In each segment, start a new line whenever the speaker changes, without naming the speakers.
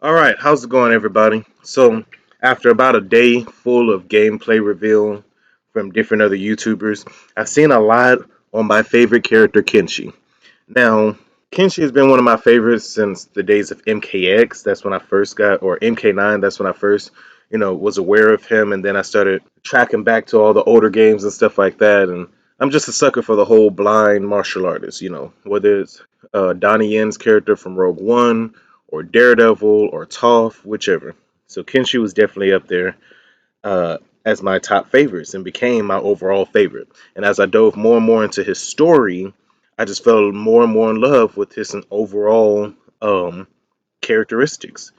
All right, how's it going, everybody? So, after about a day full of gameplay reveal from different other YouTubers, I've seen a lot on my favorite character, Kenshi. Now, Kenshi has been one of my favorites since the days of MKX. That's when I first got, or MK9. That's when I first, was aware of him, and then I started tracking back to all the older games and stuff like that. And I'm just a sucker for the whole blind martial artist. Whether it's Donnie Yen's character from Rogue One, or Daredevil, or Toph, whichever. So Kenshi was definitely up there uh, as my top favorites and became my overall favorite. And as I dove more and more into his story, I just fell more and more in love with his overall um, characteristics.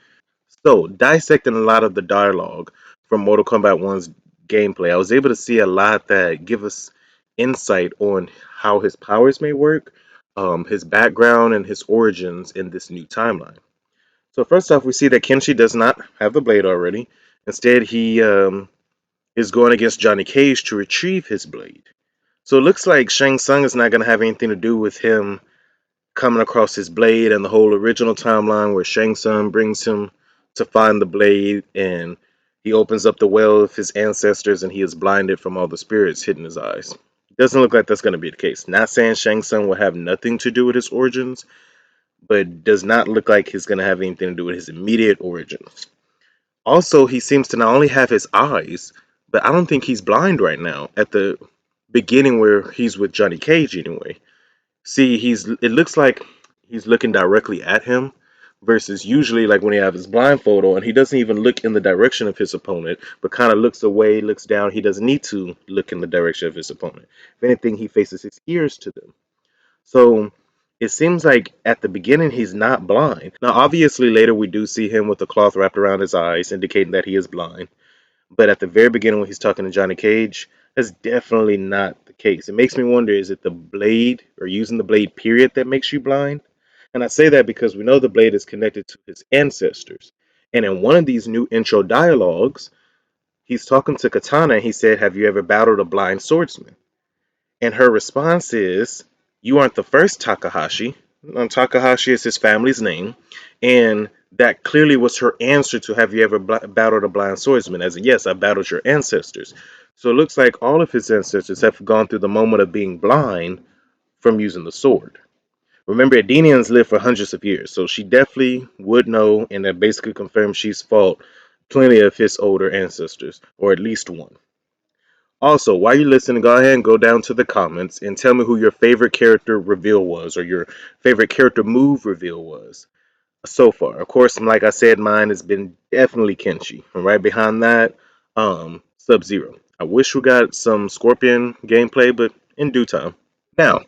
So, dissecting a lot of the dialogue from Mortal Kombat 1's gameplay, I was able to see a lot that give us insight on how his powers may work, his background, and his origins in this new timeline. So, first off, we see that Kenshi does not have the blade already. Instead, he is going against Johnny Cage to retrieve his blade. So it looks like Shang Tsung is not going to have anything to do with him coming across his blade and the whole original timeline where Shang Tsung brings him to find the blade and he opens up the well of his ancestors and he is blinded from all the spirits hitting his eyes. Doesn't look like that's going to be the case. Not saying Shang Tsung will have nothing to do with his origins, but does not look like he's going to have anything to do with his immediate origins. Also, he seems to not only have his eyes, but I don't think he's blind right now. At the beginning where he's with Johnny Cage anyway. See, it looks like he's looking directly at him versus usually like when he have his blindfold on, he doesn't even look in the direction of his opponent, but kind of looks away, looks down. He doesn't need to look in the direction of his opponent. If anything, he faces his ears to them. So it seems like at the beginning he's not blind. Now, obviously, later we do see him with the cloth wrapped around his eyes, indicating that he is blind. But at the very beginning, when he's talking to Johnny Cage, that's definitely not the case. It makes me wonder, is it the blade or using the blade period that makes you blind? And I say that because we know the blade is connected to his ancestors. And in one of these new intro dialogues, he's talking to Katana and he said, "Have you ever battled a blind swordsman?" And her response is, "You aren't the first Takahashi." Takahashi is his family's name. And that clearly was her answer to, "Have you ever battled a blind swordsman?" As in, yes, I battled your ancestors. So it looks like all of his ancestors have gone through the moment of being blind from using the sword. Remember, Adenians live for hundreds of years, so she definitely would know, and that basically confirms she's fought plenty of his older ancestors, or at least one. Also, while you're listening, go ahead and go down to the comments and tell me who your favorite character reveal was or your favorite character move reveal was so far. Of course, like I said, mine has been definitely Kenshi. And right behind that, Sub Zero. I wish we got some Scorpion gameplay, but in due time. Now,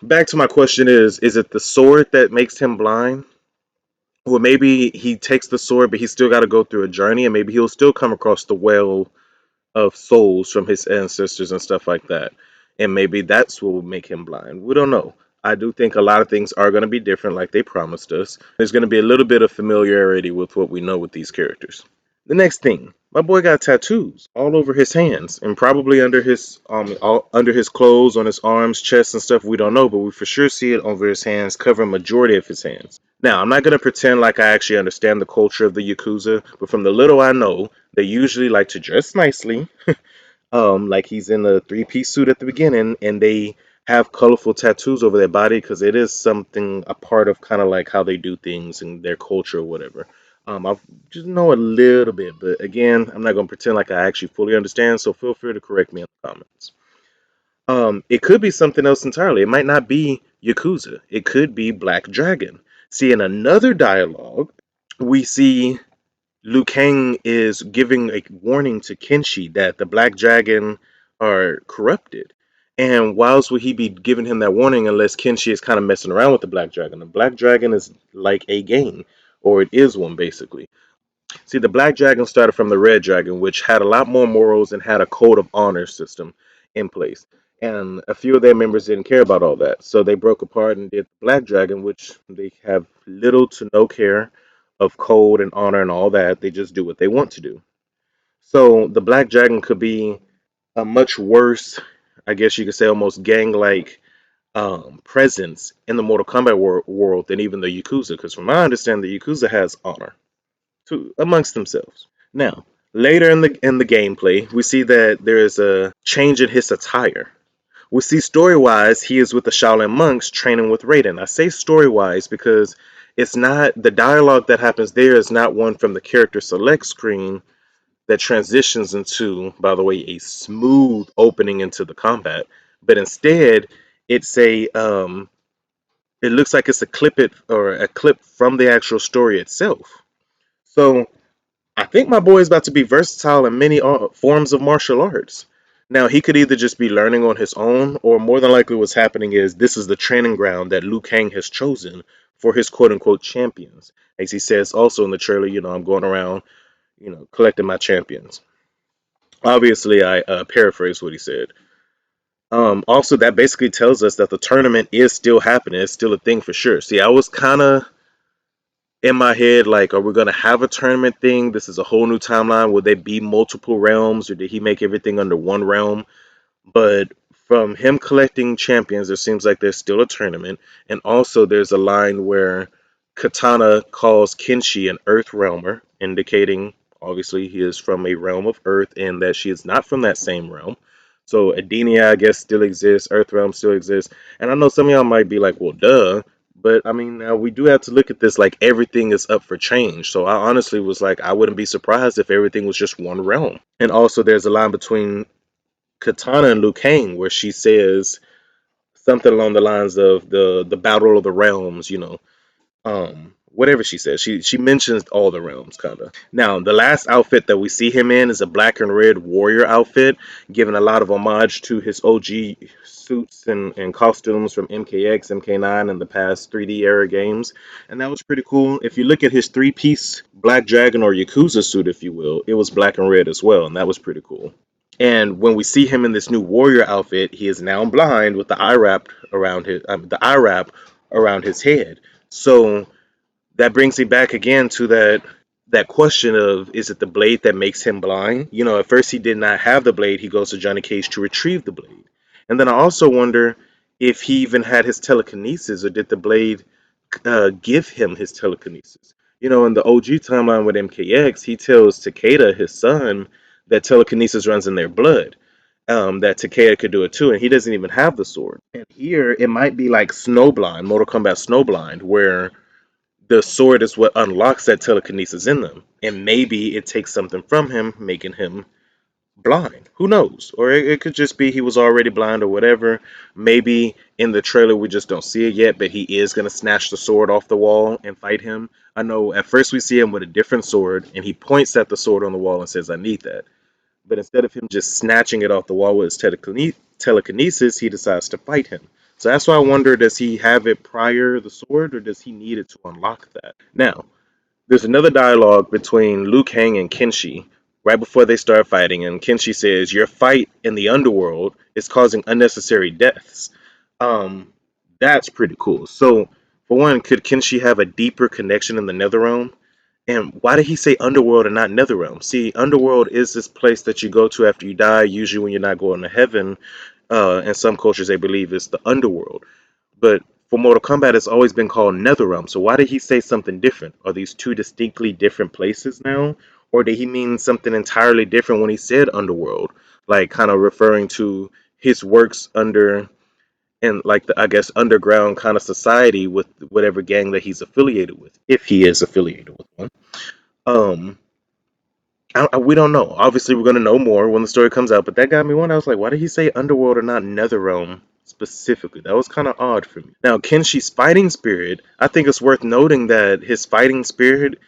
back to my question is it the sword that makes him blind? Or maybe he takes the sword, but he's still got to go through a journey, and maybe he'll still come across the well of souls from his ancestors and stuff like that. And maybe that's what will make him blind. We don't know. I do think a lot of things are going to be different, like they promised us. There's going to be a little bit of familiarity with what we know with these characters. The next thing, my boy got tattoos all over his hands and probably under his clothes, on his arms, chest, and stuff. We don't know, but we for sure see it over his hands, covering majority of his hands. Now, I'm not gonna pretend like I actually understand the culture of the Yakuza, but from the little I know, they usually like to dress nicely, like he's in a three-piece suit at the beginning, and they have colorful tattoos over their body because it is something a part of kind of like how they do things in their culture or whatever. I just know a little bit, but again, I'm not gonna pretend like I actually fully understand. So feel free to correct me in the comments. It could be something else entirely. It might not be Yakuza. It could be Black Dragon. See, in another dialogue, we see Liu Kang is giving a warning to Kenshi that the Black Dragon are corrupted. And whilst would he be giving him that warning unless Kenshi is kind of messing around with the Black Dragon? The Black Dragon is like a game, or it is one basically. See, the Black Dragon started from the Red Dragon, which had a lot more morals and had a code of honor system in place. And a few of their members didn't care about all that. So they broke apart and did Black Dragon, which they have little to no care of code and honor and all that. They just do what they want to do. So the Black Dragon could be a much worse, I guess you could say, almost gang like presence in the Mortal Kombat world than even the Yakuza. Because from my understanding, the Yakuza has honor. to amongst themselves. Now, later in the gameplay, we see that there is a change in his attire. We see story wise, he is with the Shaolin monks training with Raiden. I say story wise because it's not the dialogue that happens there is not one from the character select screen that transitions into, by the way, a smooth opening into the combat, but instead it's it looks like it's a clip from the actual story itself. So I think my boy is about to be versatile in many forms of martial arts. Now, he could either just be learning on his own, or more than likely, what's happening is this is the training ground that Liu Kang has chosen for his quote unquote champions. As he says also in the trailer, I'm going around, collecting my champions. Obviously, I paraphrase what he said. Also, that basically tells us that the tournament is still happening. It's still a thing for sure. See, I was kind of in my head like, are we going to have a tournament thing? This is a whole new timeline. Will there be multiple realms, or did he make everything under one realm? But from him collecting champions, it seems like there's still a tournament. And also, there's a line where Katana calls Kenshi an Earth Realmer, indicating obviously he is from a realm of Earth and that she is not from that same realm. So Adenia, I guess, still exists. Earth Realm still exists. And I know some of y'all might be like, well, duh. But I mean, now we do have to look at this like everything is up for change. So I honestly was like, I wouldn't be surprised if everything was just one realm. And also, there's a line between Katana and Liu Kang where she says something along the lines of the battle of the realms, whatever she says. She mentions all the realms kind of. Now, the last outfit that we see him in is a black and red warrior outfit, giving a lot of homage to his OG suits and costumes from MKX, MK9 and the past 3D era games. And that was pretty cool. If you look at his three-piece Black Dragon or Yakuza suit, if you will, it was black and red as well, and that was pretty cool. And when we see him in this new warrior outfit, he is now blind with the eye wrap around his head. So that brings me back again to that question of, is it the blade that makes him blind? At first he did not have the blade. He goes to Johnny Cage to retrieve the blade. And then I also wonder if he even had his telekinesis, or did the blade give him his telekinesis? In the OG timeline with MKX, he tells Takeda, his son, that telekinesis runs in their blood. That Takeda could do it too, and he doesn't even have the sword. And here it might be like Snowblind, Mortal Kombat Snowblind, where the sword is what unlocks that telekinesis in them. And maybe it takes something from him, making him blind. Who knows? Or it could just be he was already blind or whatever. Maybe in the trailer we just don't see it yet, but he is going to snatch the sword off the wall and fight him. I know at first we see him with a different sword, and he points at the sword on the wall and says, I need that. But instead of him just snatching it off the wall with his telekinesis, he decides to fight him. So that's why I wonder, does he have it prior the sword, or does he need it to unlock that? Now, there's another dialogue between Liu Kang and Kenshi right before they start fighting, and Kenshi says, your fight in the underworld is causing unnecessary deaths. Um, that's pretty cool. So, for one, could Kenshi have a deeper connection in the Netherrealm? And why did he say underworld and not netherrealm? See, underworld is this place that you go to after you die, usually when you're not going to heaven. In some cultures, they believe it's the underworld. But for Mortal Kombat, it's always been called netherrealm. So why did he say something different? Are these two distinctly different places now? Or did he mean something entirely different when he said underworld? Like kind of referring to his works under, and like the, I guess, underground kind of society with whatever gang that he's affiliated with, if he is affiliated with one. Um, we don't know. Obviously, we're gonna know more when the story comes out. But that got me one. I was like, why did he say underworld and not netherrealm specifically? That was kind of odd for me. Now, Kenshi's fighting spirit. I think it's worth noting that his fighting spirit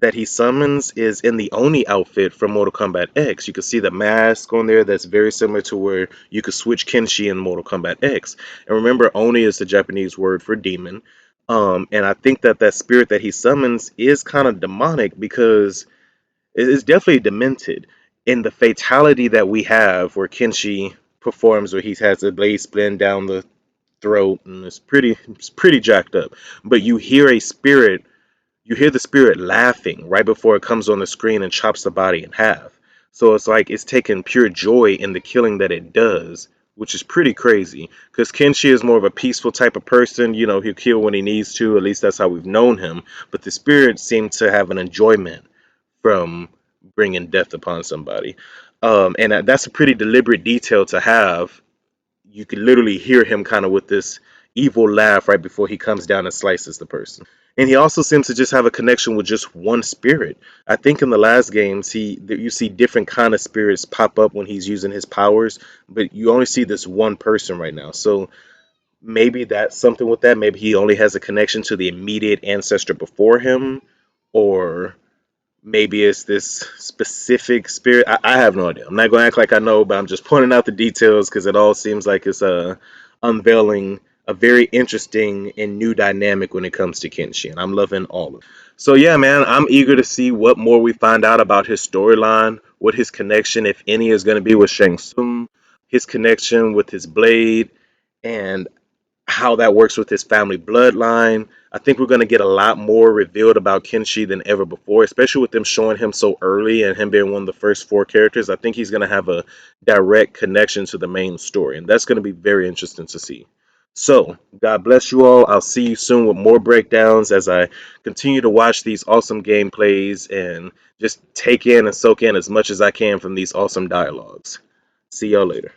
that he summons is in the Oni outfit from Mortal Kombat X. You can see the mask on there that's very similar to where you could switch Kenshi in Mortal Kombat X. And remember, Oni is the Japanese word for demon. And I think that that spirit that he summons is kind of demonic because it's definitely demented. In the fatality that we have, where Kenshi performs, where he has a blade spin down the throat, and it's pretty jacked up. But you hear the spirit laughing right before it comes on the screen and chops the body in half. So it's like it's taking pure joy in the killing that it does, which is pretty crazy. Because Kenshi is more of a peaceful type of person. He'll kill when he needs to. At least that's how we've known him. But the spirit seemed to have an enjoyment from bringing death upon somebody. And that's a pretty deliberate detail to have. You could literally hear him kind of with this evil laugh right before he comes down and slices the person. And he also seems to just have a connection with just one spirit. I think in the last games, you see different kind of spirits pop up when he's using his powers, but you only see this one person right now. So maybe that's something with that. Maybe he only has a connection to the immediate ancestor before him, or maybe it's this specific spirit. I have no idea. I'm not going to act like I know, but I'm just pointing out the details because it all seems like it's unveiling a very interesting and new dynamic when it comes to Kenshi, and I'm loving all of it. So yeah, man, I'm eager to see what more we find out about his storyline, what his connection, if any, is going to be with Shang Tsung, his connection with his blade, and how that works with his family bloodline. I think we're going to get a lot more revealed about Kenshi than ever before, especially with them showing him so early and him being one of the first four characters. I think he's going to have a direct connection to the main story, and that's going to be very interesting to see. So, God bless you all. I'll see you soon with more breakdowns as I continue to watch these awesome gameplays and just take in and soak in as much as I can from these awesome dialogues. See y'all later.